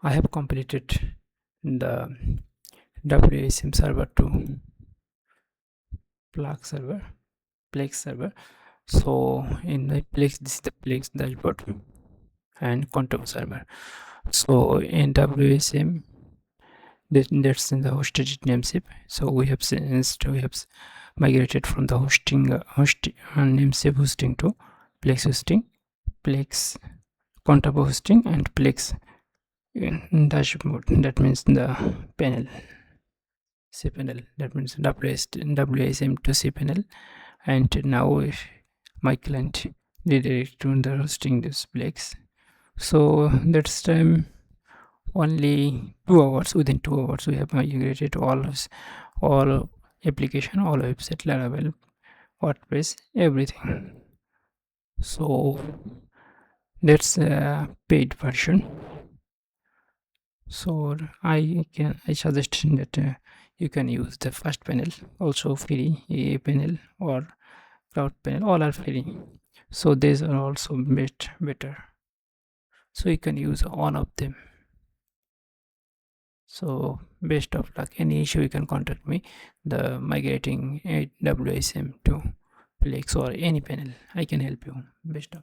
I have completed the WHM server to Plesk server. So in the Plesk, this is the Plesk dashboard and control server. So in WHM, that's in the hosted namespace. So we have migrated from the namespace hosting to Plex hosting, Plex control hosting, and Plex dashboard. That means the panel, cpanel. That means WSM to cpanel. And now if my client redirect to the hosting this Plex, so that's time only 2 hours. Within 2 hours we have migrated all application, all website, Laravel, WordPress, everything. So that's a paid version. So I suggest that you can use the first panel, also free, AA panel or cloud panel, all are free. So these are also better. So you can use all of them. So best of luck. Any issue you can contact me. The migrating WSM to Plex or any panel, I can help you. Best of